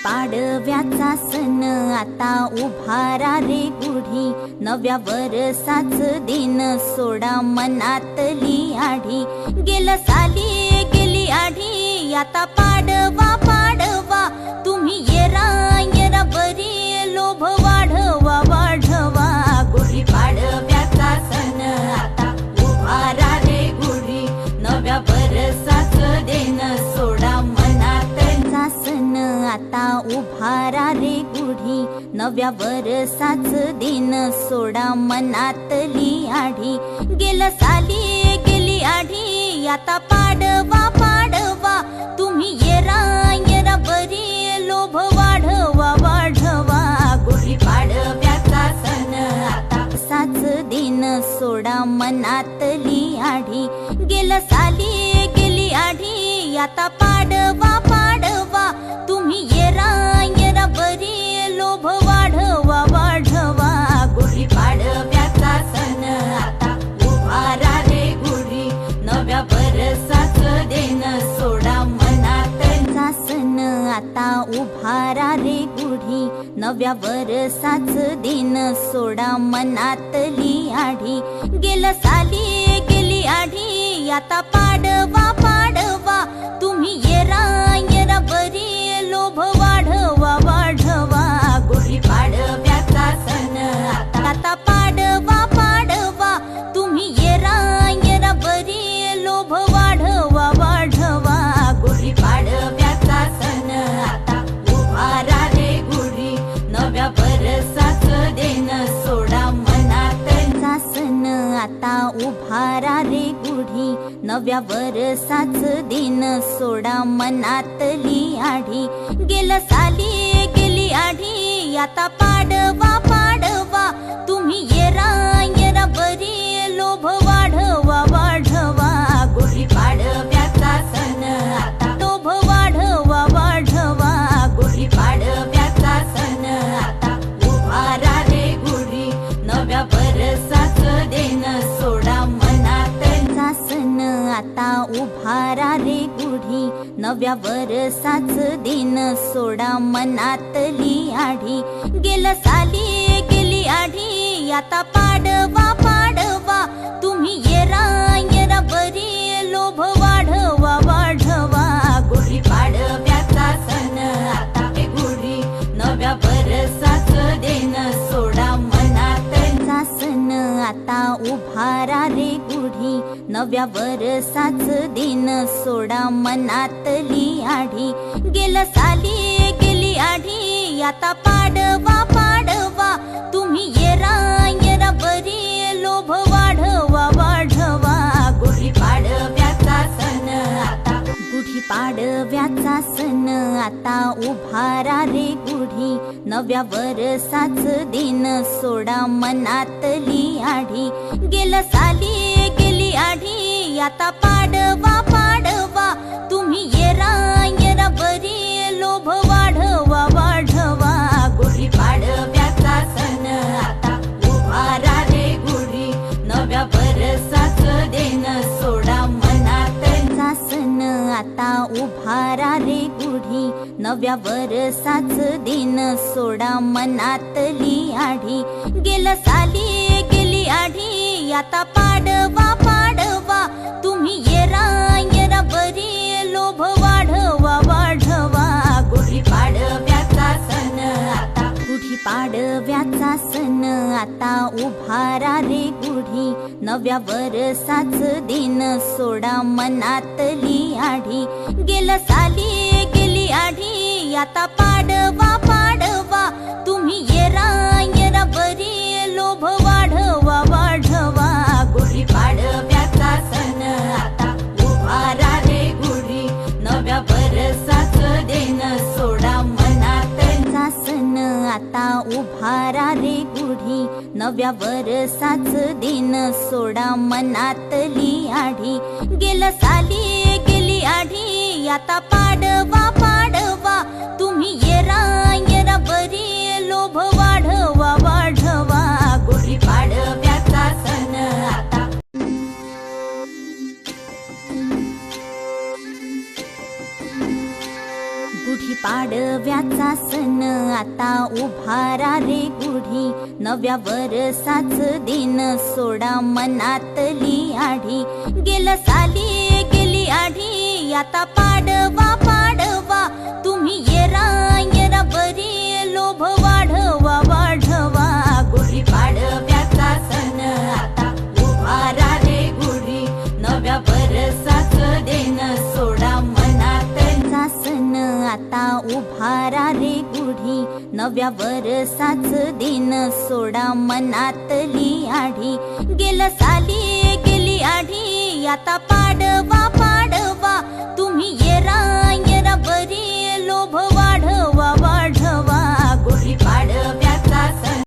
पाडव्याचा सण आता उभारा रे गुढी, नव्या वर्षाच दिन सोडा मनातली आढी. गेलं साली गेली आढी, आता पाडवा पाडवा तुम्ही येरा येरा बरी, लोभ वाढवा वाढवा. गुढी पाडव्याचा सण आता उभारा रे गुढी, नव्या वर्षाच दिन सोडा मनातला सण आता उभारा रे गुढी, नव्या वर्षाच दिन सोडा मनातली आढी. गेलं साली गेली आढी, आता पाडवा पाडवा तुम्ही येरा येरा बरी, लोभ वाढवा वाढवा. गुढी पाडव्याचा सण आता साच दिन सोडा मनातली आढी. गेलं साली गेली आढी, आता पाडवा पाडवा तुम्ही येरा येरा बरी, लोभ वाढवा वाढवा. गुढी पाडव्याचा सण आता उभारा रे गुढी, नव्या वर्षाच दिन सोडा मनातला सण आता उभारा रे गुढी, नव्या वर्षाच दिन सोडा मनातली आढी. गेलं साली गेली आढी, आता पाडवा पाडवा तुम्ही येरा येरा बरी, लोभ वाढवा वाढवा. गुढी पाडव्याचा सण आता पाडवा पाडवा तुम्ही येरा येरा बरी, लोभ वाढवा वाढवा. गुढी पाडव्याचा सण आता उभारा रे गुढी, नव्या वर्षाच दिन सोडा मनातला सण आता उभारा रे गुढी, नव्या वर्षाच दिन सोडा मनातली आढी. गेलं साली गेली आढी, आता पाडवा पाडवा तुम्ही येरा येरा बरी, लोभ वाढवा वाढवा. गुढी पाडव्याचा सण आता लोभ वाढवा वाढवा. गुढी पाडव्याचा सण आता उभारा रे गुढी, नव्या वर्षाच दिन सोडा मनातला सण आता उभारा रे गुढी, नव्या वर्षाच दिन सोडा मनातली आढी. गेलं साली गेली आढी, आता पाडवा पाडवा तुम्ही येरा येरा बरी, लोभ वाढवा वाढवा. गुढी पाडव्याचा सण आता गुढी, नव्या वर्षाच दिन सोडा मनातला सण आता उभारा रे गुढी, नव्या वर्षाच दिन सोडा मनातली आढी. गेलं साली गेली आढी, आता पाडवा पाडवा तुम्ही येरा येरा बरी, लोभ वाढवा वाढवा. गुढी पाडव्याचा सण आता गुढी पाडव्याचा सण आता उभारा रे गुढी, नव्या वर्षाच दिन सोडा मनातली आढी. गेलं साली गेली आढी, आता पाडवा पाडवा तुम्ही येरा येरा बरी, लोभ वाढवा वाढवा. गुढी पाडव्याचा सण आता उभारा रे गुढी, नव्या वर्षाच दिन सोडा मनातला सण आता उभारा रे गुढी, नव्या वर्षाच दिन सोडा मनातली आढी. गेलं साली गेली आढी, आता पाडवा पाडवा तुम्ही येरा येरा बरी, लोभ वाढवा वाढवा. गुढी पाडव्याचा सण आता गुढी पाडव्याचा सण आता उभारा रे गुढी, नव्या वर्षाच दिन सोडा मनातली आढी. गेलं साली गेली आढी, आता पाडवा पाडवा तुम्ही येरा येरा बरी, लोभ वाढवा वाढवा. गुढी पाडव्याचा सण आता उभारा रे गुढी, नव्या वर्षाच दिन सोडा मनातला सण आता उभारा रे गुढी, नव्या वर्षाच दिन सोडा मनातली आढी. गेलं साली गेली आढी, आता पाडवा पाडवा तुम्ही येरा येरा बरी, लोभ वाढवा वाढवा. गुढी पाडव्याचा सण आता पाडव्याचा सण आता उभारा रे गुढी, नव्या वरसाच दिन सोडा मनातली आढी. गेलं साली गेली आढी, आता पाडवा पाडवा, तुम्ही येरा येरा बरी, लोभ वाढवा वाढवा. गुढी पाडव्याचा सण आता उभारा रे गुढी, नव्या वरसाच दिन सोडा मनातला सण आता उभारा रे गुढी, नव्या वरसाच दिन सोडा मनातली आढी. गेलं साली गेली आढी, आता पाडवा